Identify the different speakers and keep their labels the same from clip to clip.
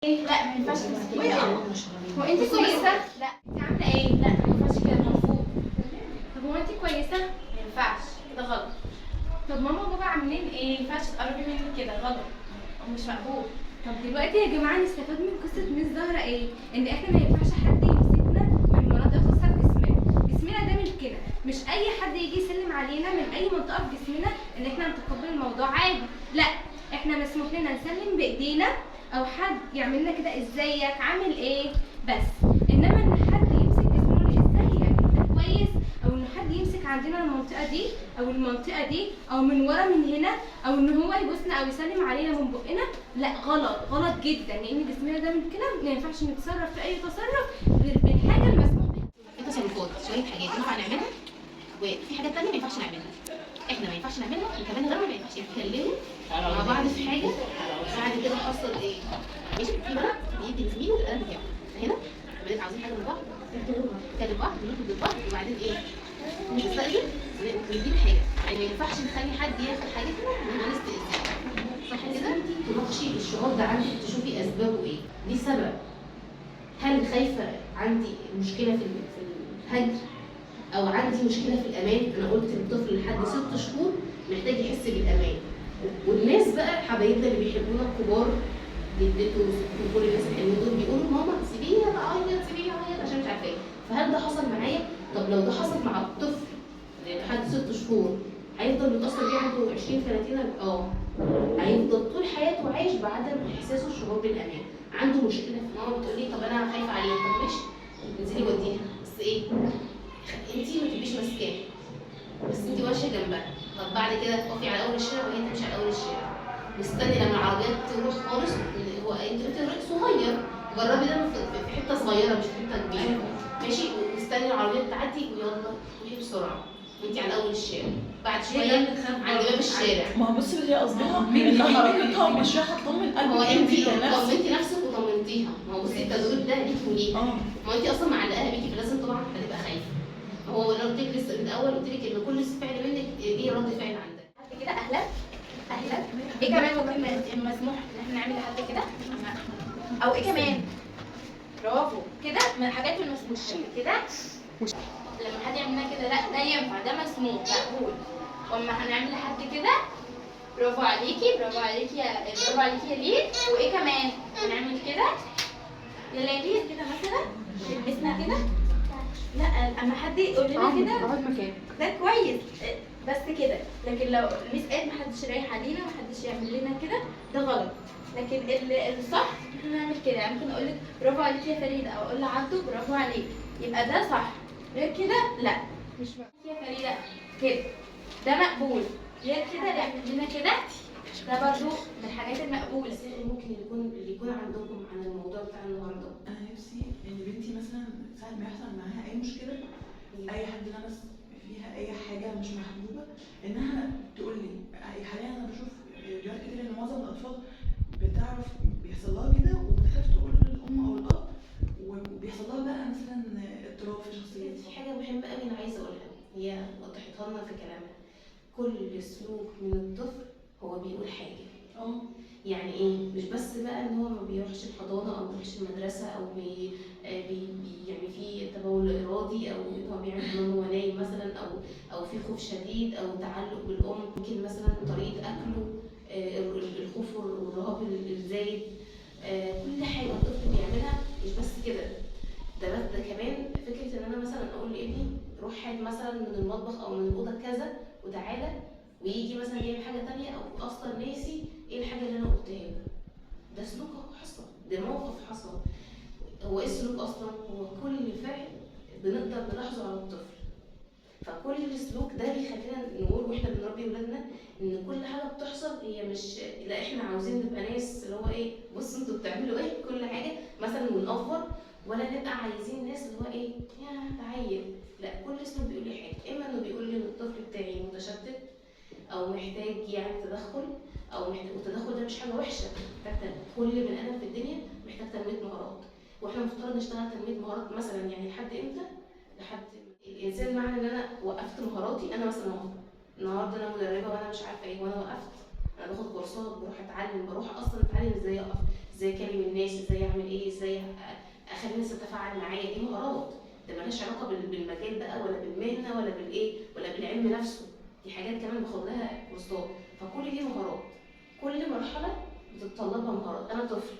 Speaker 1: لا ما ينفعش تمسكي كده. هو انت كويسه؟ لا. انت عامله ايه؟ لا ما ينفعش كده المفروض. طب هو انت كويسه؟ ما ينفعش كده غلط. طب ماما وبابا عاملين ايه؟ ما ينفعش تقربي مني كده غلط او مش مقبول. طب دلوقتي يا جماعه نستفاد من قصه ميس زهره ايه؟ ان احنا ما ينفعش حد يمسكنا من مناطق خاصه بجسمنا ده ملكنا، مش اي حد يجي يسلم علينا من اي منطقه في جسمنا ان احنا نتقبل الموضوع عادي. لا، احنا مسموح لنا نسلم بايدينا او حد يعمل لنا كده ازيك عامل ايه بس، انما ان حد يمسك جسمه يقول ازيك انت كويس، او ان حد يمسك عندنا المنطقه دي او المنطقه دي او من ورا من هنا، او ان هو يبوسنا او يسلم علينا من بقنا، لا غلط غلط جدا، لان جسمنا ده من كده ما ينفعش نتصرف في اي تصرف غير بالحاجه المسموح بها.
Speaker 2: في تصرفات شويه حاجات ينفع نعملها وفي حاجات تانية ما ينفعش نعملها. احنا ما ينفعش نعملها وكمان غيرنا ما ينفعش يتكلموا مع بعض في حاجه. بعد كده حصل ايه؟ ماشي، في بقى بيدي لزميله القلم بتاعه هنا، بنبقى عاوزين حاجه من بعض نتكلم بعض ونطلب من بعض وبعدين ايه؟ نستأذن ونديله حاجه. يعني ما ينفعش نخلي حد ياخد حاجتنا من غير استئذان، صح كده؟ تناقشي الشعور ده عندك، تشوفي اسبابه ايه؟ دي سبب. هل خايفه عندي مشكله في الهجر او عندي مشكله في الامان؟ انا قلت الطفل لحد 6 شهور محتاج يحس بالامان. والناس بقى حبايبنا اللي بيحبونا الكبار، جدته وكل الناس الحلوين دول بيقولوا ماما سيبيها تعيط سيبيها تعيط عشان مش عارفه ايه. فهل ده حصل معايا؟ طب لو ده حصل مع الطفل لحد 6 شهور هيفضل متاثر بيه عنده 20 30 هيفضل طول حياته عايش بعدم احساسه الشعور بالامان. عنده مشكله في ماما بتقول لي طب انا خايفه عليه، طب ماشي انزلي وديها، بس ايه؟ انتي ما تبقيش ماسكاه بس انتي ماشيه جنبها. طب بعد كده تقفي على اول الشارع وهي تمشي على اول الشارع، واستني لما العربيات تروح خالص. هو انت طريق صغير، جربي ده في حته صغيره مش في حته كبيره، ماشي؟ واستني العربيات تعدي ويلا روحي بسرعه وانتي على اول الشارع. بعد شويه عند باب الشارع.
Speaker 3: ما هو بصي هي قصدها ان حركتها مش رايحه تطمن قلبك.
Speaker 2: هو انتي طمنتي نفسك وطمنتيها. ما هو بصي التدريب ده ليكي وليها. ما هو انتي اصلا معلقاها بيكي فلازم طبعا هتبقى خايفه. هو انا قلت لك لسه من الاول، قلت لك ان كل فعل منك ليه رد فعل عندك.
Speaker 1: لحد كده اهلا اهلا. ايه كمان ممكن مسموح ان احنا نعمل لحد كده؟ او ايه كمان؟ برافو كده من الحاجات المسموحه كده. لما حد يعمل لنا كده لا ده ينفع، ده مسموح مقبول. واما هنعمل لحد كده برافو عليكي برافو عليكي برافو عليكي يا ليل. وايه كمان؟ هنعمل كده يلا يا ليل كده مثلا تلبسنا كده. لا اما حد يقول لنا كده
Speaker 4: اقعد مكانك
Speaker 1: ده كويس بس كده. لكن لو الميس قالت محدش رايح علينا محدش يعمل لنا كده ده غلط. لكن الصح احنا نعمل كده. يعني ممكن اقول لك برافو عليكي يا فريده او اقول لعبده برافو عليك، يبقى ده صح. غير كده لا مش مقبول. يا فريده كده ده مقبول، غير كده لا لنا كده ده برضو من الحاجات المقبوله.
Speaker 2: ممكن اللي يكون عندكم عن الموضوع بتاع النهارده.
Speaker 3: انا نفسي ان بنتي مثلا ساعه ما يحصل معاها اي مشكله، اي حد لمس فيها اي حاجه مش محبوبه، انها تقول لي. حاليا انا بشوف فيديوهات كتير ان معظم الاطفال بتعرف بيحصل لها كده وبتخاف تقول للام او الاب، وبيحصل لها بقى مثلا اضطراب في شخصيتها.
Speaker 2: في حاجه مهمه قوي انا عايزه اقولها، هي وضحتها لنا في كلامها. كل سلوك من الطفل هو بيقول حاجه. يعني ايه؟ مش بس بقى ان هو ما بيروحش الحضانه او ما بيروحش المدرسه او يعني في تبول ارادي او هو بيعمل حمام وهو نايم مثلا او في خوف شديد او تعلق بالام. ممكن مثلا طريقه اكله، الخوف والرهاب الزايد، كل حاجه الطفل بيعملها. مش بس كده، ده كمان فكره ان انا مثلا اقول لابني روح هات مثلا من المطبخ او من الاوضه كذا وتعالى، ويجي مثلا يعمل حاجه تانية او اصلا ناسي ايه الحاجه اللي انا قلتها له. ده سلوك حصل، ده موقف حصل. هو ايه السلوك اصلا؟ هو كل فعل بنقدر نلاحظه على الطفل. فكل السلوك ده بيخلينا نقول واحنا بنربي ولادنا ان كل حاجه بتحصل هي مش لا احنا عاوزين نبقى ناس اللي هو ايه بصوا انتوا بتعملوا ايه كل حاجه مثلا ونأفور، ولا نبقى عايزين ناس اللي هو ايه يا تعيل. لا، كل سلوك بيقول لي حاجه. اما انه بيقول لي ان الطفل بتاعي متشتت او محتاج يعني تدخل او محتاج، والتدخل ده مش حاجه وحشه. محتاج كل بني ادم في الدنيا محتاج تنميه مهارات، واحنا المفترض نشتغل تنميه مهارات مثلا يعني لحد امتى؟ لحد الانسان. معنى ان انا وقفت مهاراتي، انا مثلا النهارده انا مدربه وانا مش عارفه ايه وانا وقفت، انا باخد كورسات بروح اتعلم، بروح اصلا اتعلم ازاي اقف، ازاي اكلم الناس، ازاي اعمل ايه، ازاي اخلي الناس تتفاعل معايا. دي مهارات، ده مالهاش علاقه بالمجال بقى ولا بالمهنه ولا بالايه ولا بالعلم نفسه، دي حاجات كمان باخد لها كورسات. فكل دي مهارات، كل مرحله بتتطلبها مهارات. انا طفل،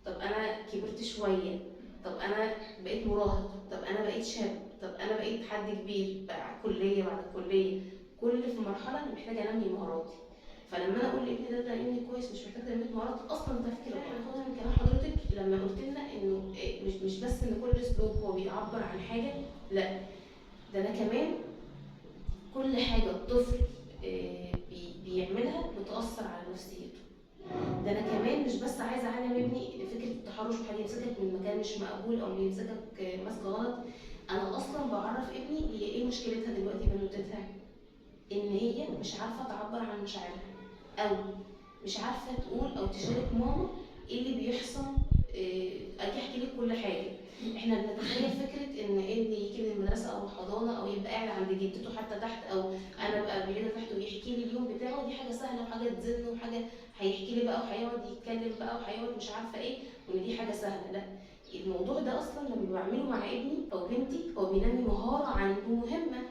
Speaker 2: طب انا كبرت شويه، طب انا بقيت مراهق، طب انا بقيت شاب، طب انا بقيت حد كبير بقى كليه بعد الكليه. كل في مرحله انا محتاجه انمي مهاراتي. فلما انا اقول لابني ده ابني كويس مش محتاج تنميه مهارات اصلا، تفكير خدها من كلام حضرتك لما قلت لنا انه مش بس ان كل اسلوب هو بيعبر عن حاجه، لا ده انا كمان كل حاجه الطفل بيعملها بتاثر على نفسيته. ده انا كمان مش بس عايزه اعلم ابني فكره التحرش وحاجه يمسكك من مكان مش مقبول او بيمسكك ماسكه غلط، انا اصلا بعرف ابني هي ايه مشكلتها دلوقتي بنوتتها، ان هي مش عارفه تعبر عن مشاعرها او مش عارفه تقول او تشارك ماما ايه اللي بيحصل. اجي احكي لك كل حاجه. احنا بنتخيل فكره ان ابني يجي من المدرسه او الحضانه او يبقى قاعد عند جدته حتى تحت، او انا بقى بعيده تحت ويحكي لي اليوم بتاعه، دي حاجه سهله وحاجه تزن وحاجه هيحكي لي بقى وهيقعد يتكلم بقى وهيقعد مش عارفه ايه، وان دي حاجه سهله. لا، الموضوع ده اصلا لما بعمله مع ابني او بنتي هو بينمي مهاره عنده مهمه،